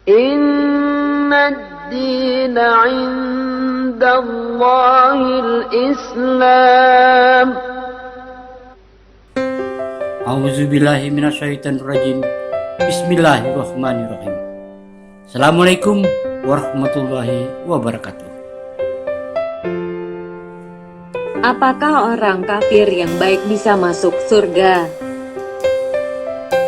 Inna ad-dina 'indallahil Islam. A'udzubillahi minasyaitonirrajim. Bismillahirrahmanirrahim. Assalamualaikum warahmatullahi wabarakatuh. Apakah orang kafir yang baik bisa masuk surga?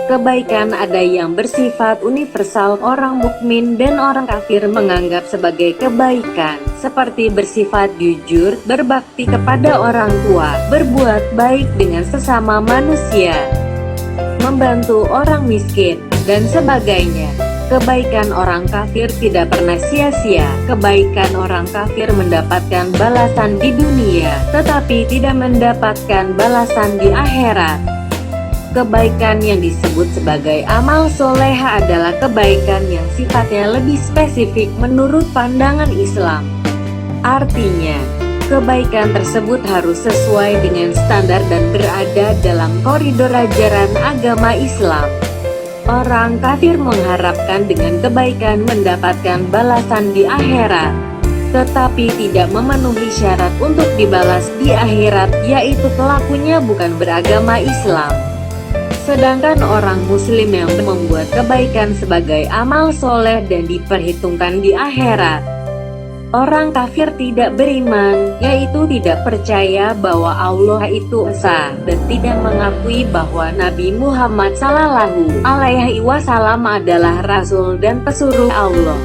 Kebaikan ada yang bersifat universal, orang mukmin dan orang kafir menganggap sebagai kebaikan, seperti bersifat jujur, berbakti kepada orang tua, berbuat baik dengan sesama manusia, membantu orang miskin, dan sebagainya. Kebaikan orang kafir tidak pernah sia-sia. Kebaikan orang kafir mendapatkan balasan di dunia, tetapi tidak mendapatkan balasan di akhirat. Kebaikan yang disebut sebagai amal soleh adalah kebaikan yang sifatnya lebih spesifik menurut pandangan Islam. Artinya, kebaikan tersebut harus sesuai dengan standar dan berada dalam koridor ajaran agama Islam. Orang kafir mengharapkan dengan kebaikan mendapatkan balasan di akhirat, tetapi tidak memenuhi syarat untuk dibalas di akhirat, yaitu pelakunya bukan beragama Islam. Sedangkan orang muslim yang membuat kebaikan sebagai amal soleh dan diperhitungkan di akhirat, orang kafir tidak beriman, yaitu tidak percaya bahwa Allah itu esa, dan tidak mengakui bahwa Nabi Muhammad Sallallahu Alaihi Wasallam adalah Rasul dan pesuruh Allah.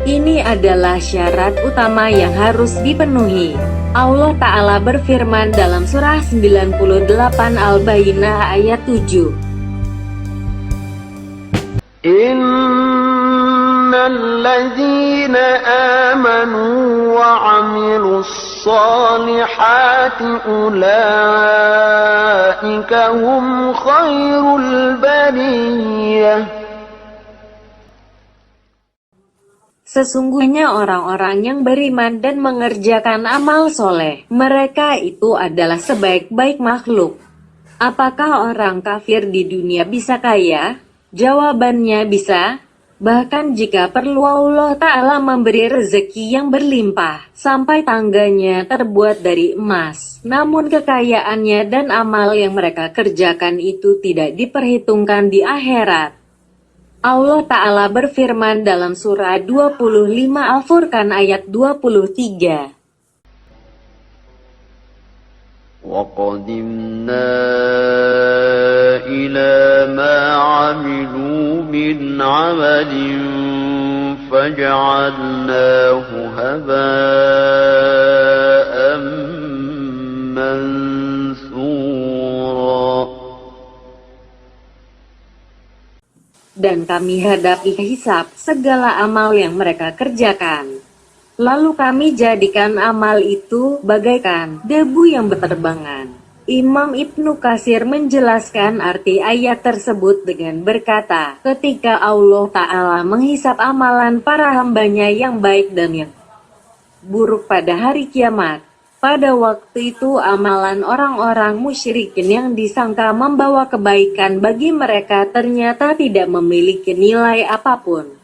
Ini adalah syarat utama yang harus dipenuhi. Allah Ta'ala berfirman dalam surah 98 Al-Bayyinah ayat 7. Innal ladzina amanu wa 'amilus solihati ulaika hum khairul bariyah. Sesungguhnya orang-orang yang beriman dan mengerjakan amal soleh, mereka itu adalah sebaik-baik makhluk. Apakah orang kafir di dunia bisa kaya? Jawabannya bisa. Bahkan jika perlu Allah Ta'ala memberi rezeki yang berlimpah, sampai tangganya terbuat dari emas, namun kekayaannya dan amal yang mereka kerjakan itu tidak diperhitungkan di akhirat. Allah Ta'ala berfirman dalam surah 25 Al-Furqan ayat 23. وَقَدِمْنَا إِلَى مَا عَمِلُوا مِنْ عَمَلٍ فَجَعَلْنَاهُ هَبَاءً مَنْثُورًا. Dan kami hadapi hisab segala amal yang mereka kerjakan. Lalu kami jadikan amal itu bagaikan debu yang berterbangan. Imam Ibnu Katsir menjelaskan arti ayat tersebut dengan berkata, ketika Allah Ta'ala menghisap amalan para hambanya yang baik dan yang buruk pada hari kiamat, pada waktu itu amalan orang-orang musyrikin yang disangka membawa kebaikan bagi mereka ternyata tidak memiliki nilai apapun.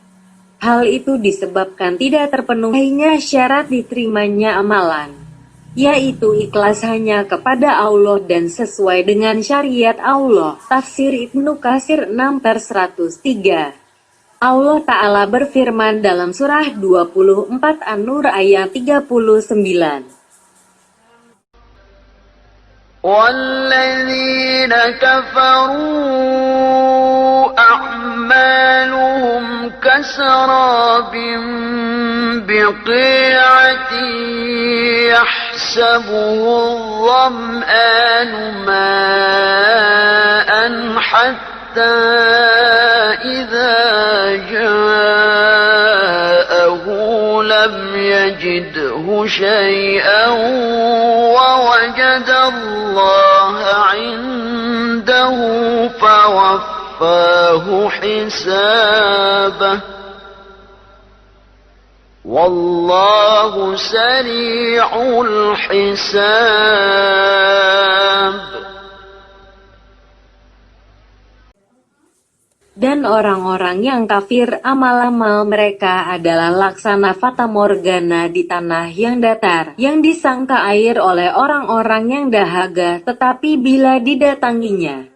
Hal itu disebabkan tidak terpenuhinya syarat diterimanya amalan, yaitu ikhlas hanya kepada Allah dan sesuai dengan syariat Allah. Tafsir Ibnu Katsir 6/103. Allah Ta'ala berfirman dalam surah 24 An-Nur ayat 39. وَالَّذِينَ كَفَرُوا أَعْمَالُهُمْ كَسَرَابٍ بِقِيعَةٍ يَحْسَبُهُ الظَّمْآنُ مَاءً حَتَّى إِذَا جَاءَهُ لَمْ يَجِدْهُ شَيْئًا وَوَجَدَ اللَّهَ عِندَهُ فَوَفَّاهُ حِسَابَهُ وَاللَّهُ سَرِيعُ الْحِسَابِ. Dan orang-orang yang kafir amal-amal mereka adalah laksana fata morgana di tanah yang datar, yang disangka air oleh orang-orang yang dahaga, tetapi bila didatanginya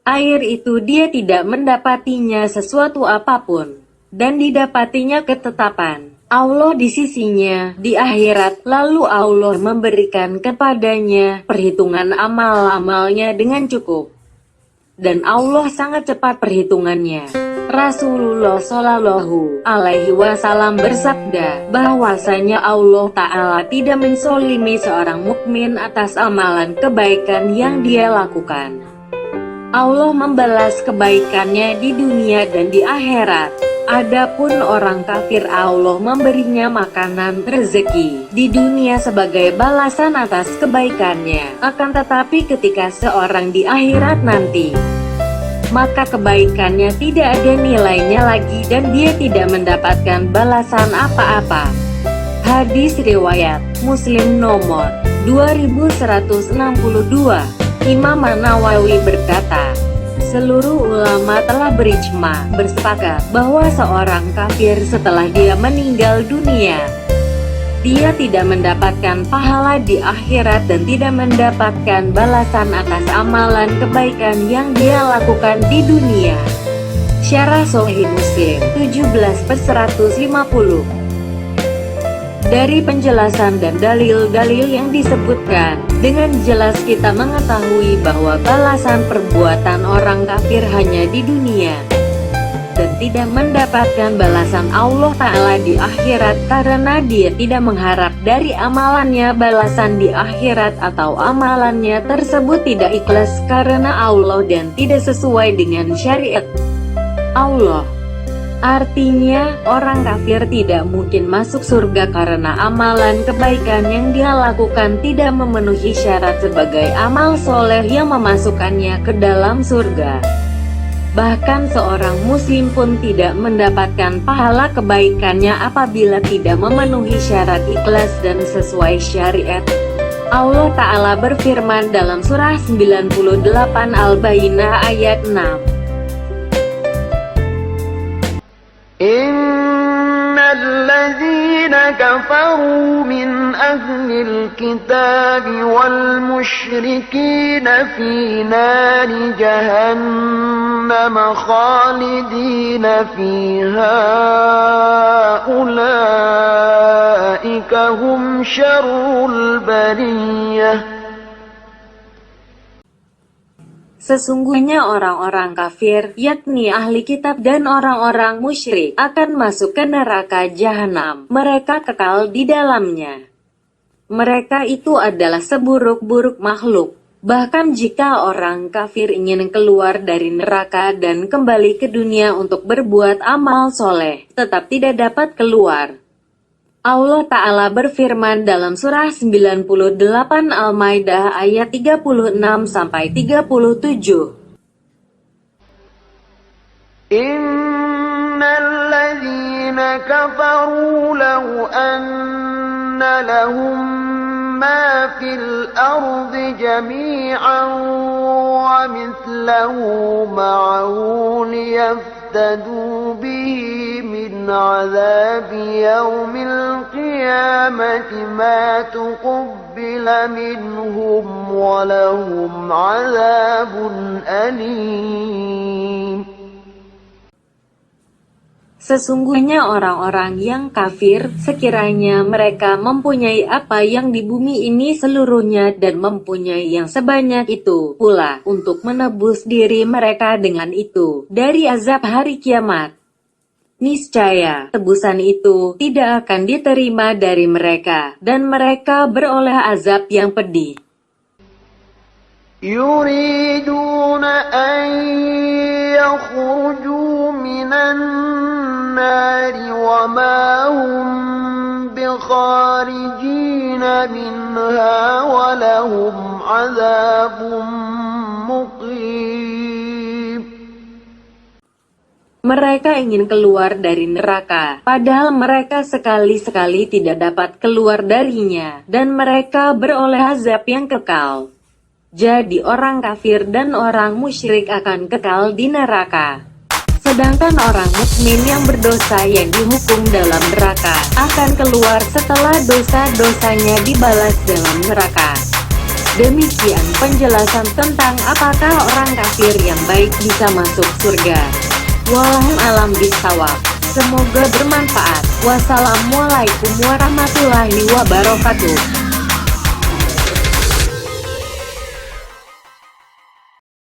air itu dia tidak mendapatinya sesuatu apapun, dan didapatinya ketetapan Allah di sisinya di akhirat, lalu Allah memberikan kepadanya perhitungan amal-amalnya dengan cukup. Dan Allah sangat cepat perhitungannya. Rasulullah Shallallahu Alaihi Wasallam bersabda bahwasanya Allah Ta'ala tidak mensolimi seorang mukmin atas amalan kebaikan yang dia lakukan. Allah membalas kebaikannya di dunia dan di akhirat. Adapun orang kafir, Allah memberinya makanan rezeki di dunia sebagai balasan atas kebaikannya. Akan tetapi ketika seorang di akhirat nanti, maka kebaikannya tidak ada nilainya lagi dan dia tidak mendapatkan balasan apa-apa. Hadis riwayat Muslim nomor 2162. Imam Nawawi berkata, seluruh ulama telah berijma, bersepakat bahwa seorang kafir setelah dia meninggal dunia, dia tidak mendapatkan pahala di akhirat dan tidak mendapatkan balasan atas amalan kebaikan yang dia lakukan di dunia. Syarah Sahih Muslim 17/150. Dari penjelasan dan dalil-dalil yang disebutkan, dengan jelas kita mengetahui bahwa balasan perbuatan orang kafir hanya di dunia, dan tidak mendapatkan balasan Allah Ta'ala di akhirat karena dia tidak mengharap dari amalannya balasan di akhirat, atau amalannya tersebut tidak ikhlas karena Allah dan tidak sesuai dengan syariat Allah. Artinya, orang kafir tidak mungkin masuk surga karena amalan kebaikan yang dia lakukan tidak memenuhi syarat sebagai amal soleh yang memasukkannya ke dalam surga. Bahkan seorang muslim pun tidak mendapatkan pahala kebaikannya apabila tidak memenuhi syarat ikhlas dan sesuai syariat. Allah Ta'ala berfirman dalam surah 98 Al-Bayyinah ayat 6. الذين كفروا من أهل الكتاب والمشركين في نار جهنم خالدين فيها أولئك هم شر البرية. Sesungguhnya orang-orang kafir, yakni ahli kitab dan orang-orang musyrik, akan masuk ke neraka jahanam. Mereka kekal di dalamnya. Mereka itu adalah seburuk-buruk makhluk. Bahkan jika orang kafir ingin keluar dari neraka dan kembali ke dunia untuk berbuat amal soleh, tetap tidak dapat keluar. Allah Ta'ala berfirman dalam surah 98 Al-Maidah ayat 36-37. Innal ladzina kafaru law anna lahum ma fil ardi jami'an wa mithlahu ma'ahu liyaftadu bihi min 'adzabi yaumil qiyamati ma tuqabbala minhum wa lahum 'adzabun alim. Sesungguhnya orang-orang yang kafir, sekiranya mereka mempunyai apa yang di bumi ini seluruhnya dan mempunyai yang sebanyak itu pula untuk menebus diri mereka dengan itu dari azab hari kiamat, niscaya tebusan itu tidak akan diterima dari mereka dan mereka beroleh azab yang pedih. Yuriduna an yakhruju minan nari wa ma hum bikharijina minha wa lahum azabun muqim. Mereka ingin keluar dari neraka, padahal mereka sekali-sekali tidak dapat keluar darinya, dan mereka beroleh azab yang kekal. Jadi orang kafir dan orang musyrik akan kekal di neraka. Sedangkan orang mukmin yang berdosa yang dihukum dalam neraka akan keluar setelah dosa-dosanya dibalas dalam neraka. Demikian penjelasan tentang apakah orang kafir yang baik bisa masuk surga. Wallahu a'lam bishawab. Semoga bermanfaat. Wassalamualaikum warahmatullahi wabarakatuh.